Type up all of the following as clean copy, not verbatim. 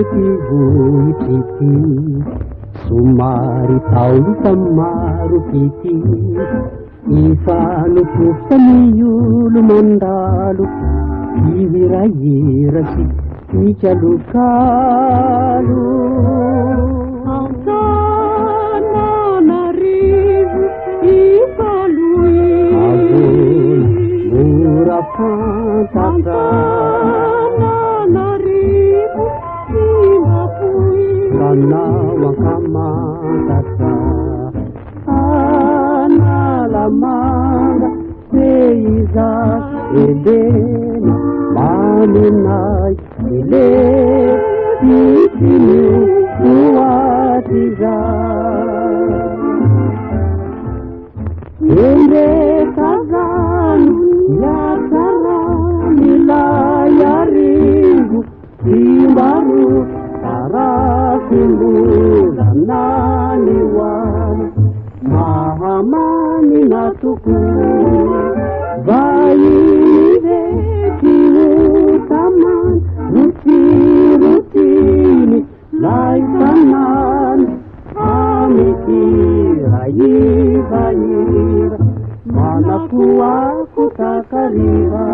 vohitry somary taolota maro pity ifanofofany olo mandalo ihirahira sy mikalokalo Antananarivo ipaloy avona mora fantatra Antananarivo imapoy ranao ankamantatra analamanga peizazy elena maninay ile pitiny toatizay endrekazano miatsara milay arivo imbaro tarafingola naniwany mahamany natoko vaire tiutamany rutirutini laitanany amikira ivaira manakuako takariva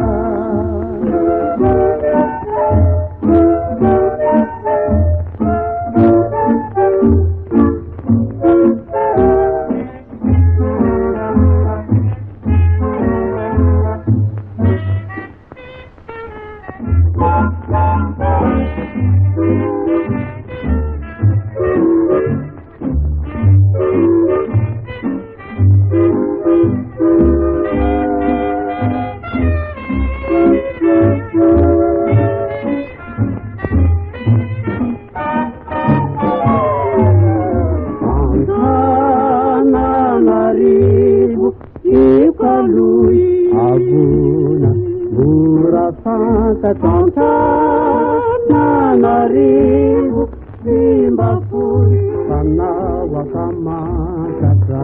Antananarivo ipaloy avona mora fantatra Antananarivo imbafoy fanao akamantatra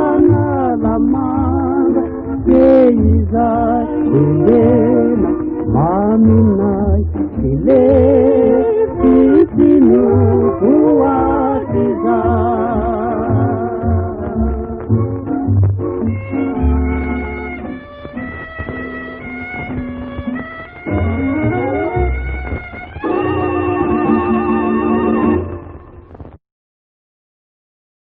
analamanga peizazy elena maminay ile